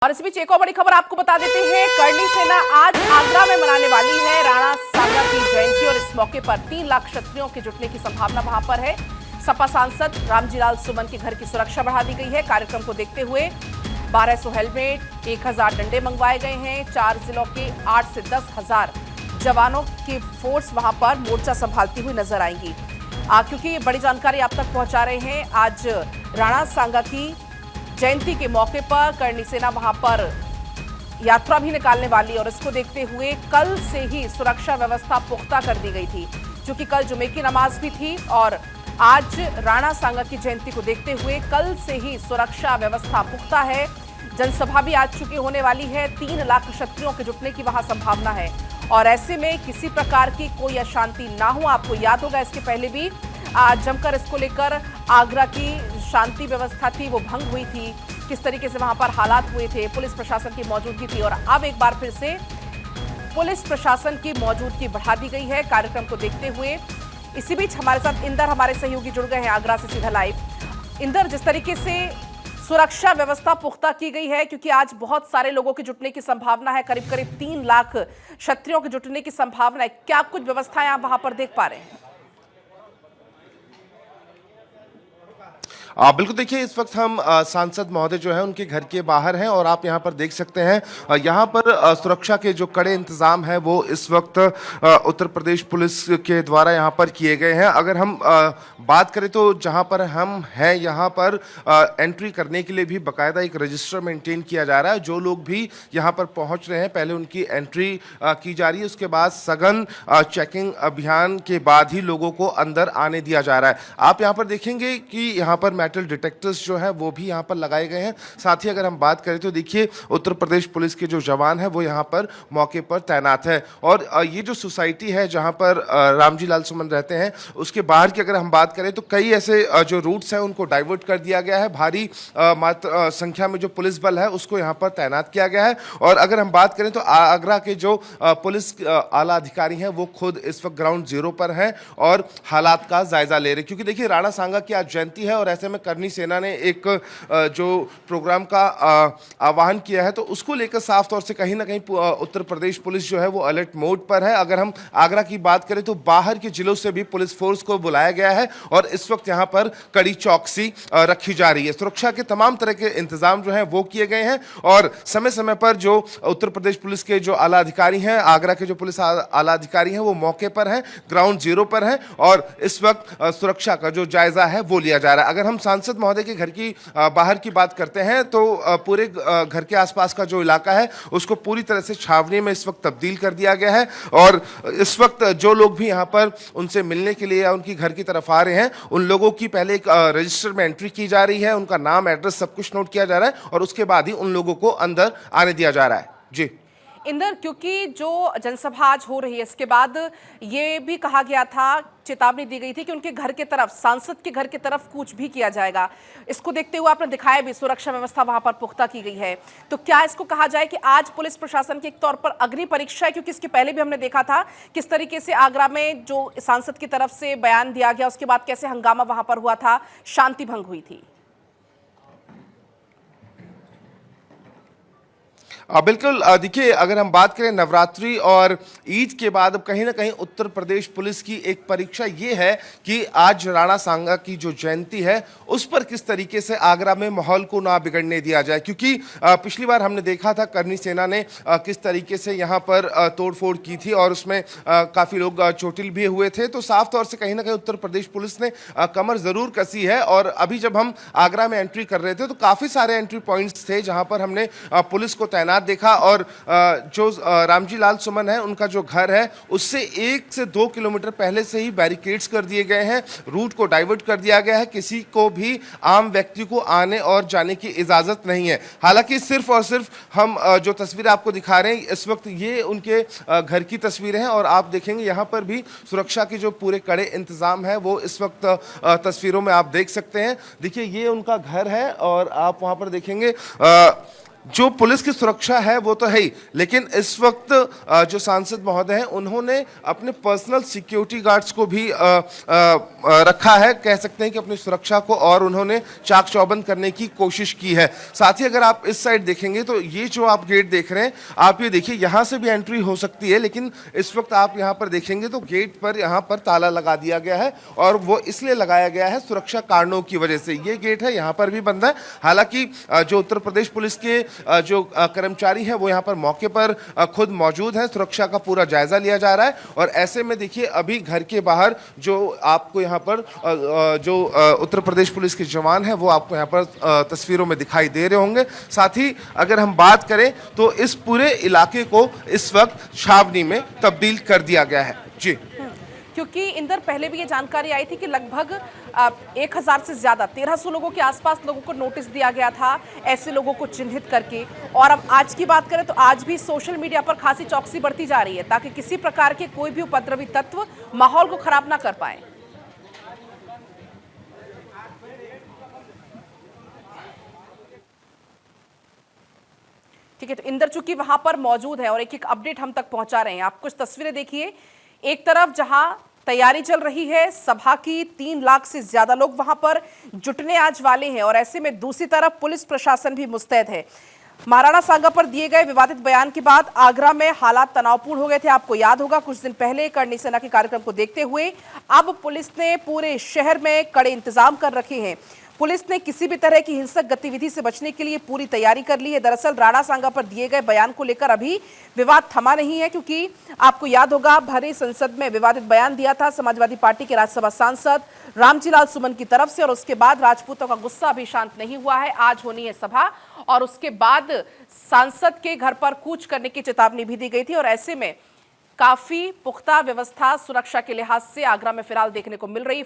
और इस बीच एक और बड़ी खबर आपको बता देते हैं। करणी सेना आज आगरा में मनाने वाली है राणा सांगा की जयंती और इस मौके पर 3 लाख क्षत्रियों के जुटने की संभावना वहां पर है। सपा सांसद रामजीलाल सुमन के घर की सुरक्षा बढ़ा दी गई है। कार्यक्रम को देखते हुए 1200 हेलमेट, 1000 डंडे मंगवाए गए हैं। 4 जिलों के 8 से 10 हजार जवानों की फोर्स वहां पर मोर्चा संभालती हुई नजर आएंगी। क्योंकि ये बड़ी जानकारी आप तक पहुंचा रहे हैं, आज राणा सांगा की जयंती के मौके पर करणी सेना वहां पर यात्रा भी निकालने वाली और इसको देखते हुए कल से ही सुरक्षा व्यवस्था पुख्ता कर दी गई थी, क्योंकि कल जुमे की नमाज भी थी और आज राणा सांगा की जयंती को देखते हुए कल से ही सुरक्षा व्यवस्था पुख्ता है। जनसभा भी आज चुकी होने वाली है। 3 लाख क्षत्रियों के जुटने की वहां संभावना है और ऐसे में किसी प्रकार की कोई अशांति ना हो। आपको याद होगा इसके पहले भी जमकर इसको लेकर आगरा की शांति व्यवस्था थी वो भंग हुई थी, किस तरीके से वहां पर हालात हुए थे, पुलिस प्रशासन की मौजूदगी थी और अब एक बार फिर से पुलिस प्रशासन की मौजूदगी बढ़ा दी गई है कार्यक्रम को देखते हुए। इसी बीच हमारे साथ इंदर हमारे सहयोगी जुड़ गए हैं आगरा से सीधा लाइव। इंदर, जिस तरीके से सुरक्षा व्यवस्था पुख्ता की गई है, क्योंकि आज बहुत सारे लोगों के जुटने की संभावना है, करीब करीब 3 लाख क्षत्रियों के जुटने की संभावना है, क्या कुछ व्यवस्थाएं आप वहां पर देख पा रहे हैं? बिल्कुल, देखिए इस वक्त हम सांसद महोदय जो है उनके घर के बाहर हैं और आप यहाँ पर देख सकते हैं यहाँ पर सुरक्षा के जो कड़े इंतजाम है वो इस वक्त उत्तर प्रदेश पुलिस के द्वारा यहाँ पर किए गए हैं। अगर हम बात करें तो जहाँ पर हम हैं यहाँ पर एंट्री करने के लिए भी बाकायदा एक रजिस्टर मेंटेन किया जा रहा है। जो लोग भी यहाँ पर पहुँच रहे हैं पहले उनकी एंट्री की जा रही है, उसके बाद सघन चेकिंग अभियान के बाद ही लोगों को अंदर आने दिया जा रहा है। आप यहाँ पर देखेंगे कि यहाँ पर मेटल डिटेक्टर्स जो है वो भी यहाँ पर लगाए गए हैं। साथ ही अगर हम बात करें तो देखिए उत्तर प्रदेश पुलिस के जो जवान हैं वो यहाँ पर मौके पर तैनात है और ये जो सोसाइटी है जहाँ पर रामजीलाल सुमन रहते हैं उसके बाहर की अगर हम बात करें तो कई ऐसे जो रूट्स हैं उनको डाइवर्ट कर दिया गया है। भारी मात्रा संख्या में जो पुलिस बल है उसको यहाँ पर तैनात किया गया है। और अगर हम बात करें तो आगरा के जो पुलिस आला अधिकारी हैं वो खुद इस वक्त ग्राउंड जीरो पर हैं और हालात का जायजा ले रहे हैं, क्योंकि देखिए राणा सांगा की आज जयंती है और ऐसे में करणी सेना ने एक जो प्रोग्राम का आह्वान किया है तो उसको लेकर साफ तौर से कहीं ना कहीं उत्तर प्रदेश पुलिस जो है वो अलर्ट मोड पर है। अगर हम आगरा की बात करें तो बाहर के जिलों से भी पुलिस फोर्स को बुलाया गया है और इस वक्त यहाँ पर कड़ी चौकसी रखी जा रही है। सुरक्षा के तमाम तरह के इंतजाम जो है वो किए गए हैं और समय समय पर जो उत्तर प्रदेश पुलिस के जो आला अधिकारी हैं, आगरा के जो पुलिस आला अधिकारी हैं वो मौके पर हैं, ग्राउंड जीरो पर हैं और इस वक्त सुरक्षा का जो जायजा है वो लिया जा रहा है। अगर हम सांसद महोदय के घर की बाहर की बात करते हैं तो पूरे घर के आसपास का जो इलाका है उसको पूरी तरह से छावनी में इस वक्त तब्दील कर दिया गया है और इस वक्त जो लोग भी यहाँ पर उनसे मिलने के लिए या उनकी घर की तरफ आ रहे हैं उन लोगों की पहले एक रजिस्टर में एंट्री की जा रही है, उनका नाम, एड्रेस सब कुछ नोट किया जा रहा है और उसके बाद ही उन लोगों को अंदर आने दिया जा रहा है। जी इंदर, क्योंकि जो जनसभा आज हो रही है इसके बाद ये भी कहा गया था, चेतावनी दी गई थी कि उनके घर के तरफ, सांसद के घर के तरफ कूच भी किया जाएगा। इसको देखते हुए आपने दिखाया भी सुरक्षा व्यवस्था वहां पर पुख्ता की गई है, तो क्या इसको कहा जाए कि आज पुलिस प्रशासन की एक तौर पर अग्नि परीक्षा है? क्योंकि इसके पहले भी हमने देखा था किस तरीके से आगरा में जो सांसद की तरफ से बयान दिया गया उसके बाद कैसे हंगामा वहां पर हुआ था, शांति भंग हुई थी। बिल्कुल, देखिए अगर हम बात करें नवरात्रि और ईद के बाद अब कहीं ना कहीं उत्तर प्रदेश पुलिस की एक परीक्षा ये है कि आज राणा सांगा की जो जयंती है उस पर किस तरीके से आगरा में माहौल को ना बिगड़ने दिया जाए, क्योंकि पिछली बार हमने देखा था करणी सेना ने किस तरीके से यहाँ पर तोड़फोड़ की थी और उसमें काफ़ी लोग चोटिल भी हुए थे। तो साफ तौर से कहीं ना कहीं उत्तर प्रदेश पुलिस ने कमर ज़रूर कसी है और अभी जब हम आगरा में एंट्री कर रहे थे तो काफ़ी सारे एंट्री पॉइंट्स थे जहाँ पर हमने पुलिस को तैनात देखा और जो रामजीलाल सुमन है उनका जो घर है उससे 1 से 2 किलोमीटर पहले से ही बैरिकेड्स कर दिए गए हैं, रूट को डाइवर्ट कर दिया गया है, किसी को भी आम व्यक्ति को आने और जाने की इजाज़त नहीं है। हालांकि सिर्फ और सिर्फ हम जो तस्वीरें आपको दिखा रहे हैं इस वक्त ये उनके घर की तस्वीरें हैं और आप देखेंगे यहाँ पर भी सुरक्षा के जो पूरे कड़े इंतजाम है वो इस वक्त तस्वीरों में आप देख सकते हैं। देखिए ये उनका घर है और आप वहाँ पर देखेंगे जो पुलिस की सुरक्षा है वो तो है ही, लेकिन इस वक्त जो सांसद महोदय हैं उन्होंने अपने पर्सनल सिक्योरिटी गार्ड्स को भी रखा है। कह सकते हैं कि अपनी सुरक्षा को और उन्होंने चाक चौबंद करने की कोशिश की है। साथ ही अगर आप इस साइड देखेंगे तो ये जो आप गेट देख रहे हैं, आप ये देखिए यहाँ से भी एंट्री हो सकती है, लेकिन इस वक्त आप यहाँ पर देखेंगे तो गेट पर यहाँ पर ताला लगा दिया गया है और वो इसलिए लगाया गया है सुरक्षा कारणों की वजह से। ये गेट है यहाँ पर भी बंद है। हालांकि जो उत्तर प्रदेश पुलिस के जो कर्मचारी हैं वो यहाँ पर मौके पर खुद मौजूद हैं, सुरक्षा का पूरा जायजा लिया जा रहा है। और ऐसे में देखिए अभी घर के बाहर जो आपको यहाँ पर जो उत्तर प्रदेश पुलिस के जवान हैं वो आपको यहाँ पर तस्वीरों में दिखाई दे रहे होंगे। साथ ही अगर हम बात करें तो इस पूरे इलाके को इस वक्त छावनी में तब्दील कर दिया गया है। जी, क्योंकि इंदर पहले भी ये जानकारी आई थी कि लगभग 1000 से ज्यादा 1300 लोगों के आसपास लोगों को नोटिस दिया गया था, ऐसे लोगों को चिन्हित करके। और अब आज की बात करें तो आज भी सोशल मीडिया पर खासी चौकसी बढ़ती जा रही है ताकि किसी प्रकार के कोई भी उपद्रवी तत्व माहौल को खराब ना कर पाए। ठीक है, तो इंदर चूंकि वहां पर मौजूद है और एक एक अपडेट हम तक पहुंचा रहे हैं। आप कुछ तस्वीरें देखिए, एक तरफ जहां तैयारी चल रही है सभा की, 3 लाख से ज्यादा लोग वहां पर जुटने आज वाले हैं और ऐसे में दूसरी तरफ पुलिस प्रशासन भी मुस्तैद है। महाराणा सांगा पर दिए गए विवादित बयान के बाद आगरा में हालात तनावपूर्ण हो गए थे। आपको याद होगा कुछ दिन पहले करणी सेना के कार्यक्रम को देखते हुए अब पुलिस ने पूरे शहर में कड़े इंतजाम कर रखे हैं। पुलिस ने किसी भी तरह की हिंसक गतिविधि से बचने के लिए पूरी तैयारी कर ली है। दरअसल राणा सांगा पर दिए गए बयान को लेकर अभी विवाद थमा नहीं है, क्योंकि आपको याद होगा भरे संसद में विवादित बयान दिया था समाजवादी पार्टी के राज्यसभा सांसद रामजीलाल सुमन की तरफ से और उसके बाद राजपूतों का गुस्सा अभी शांत नहीं हुआ है। आज होनी है सभा और उसके बाद सांसद के घर पर कूच करने की चेतावनी भी दी गई थी और ऐसे में काफी पुख्ता व्यवस्था सुरक्षा के लिहाज से आगरा में फिलहाल देखने को मिल रही है।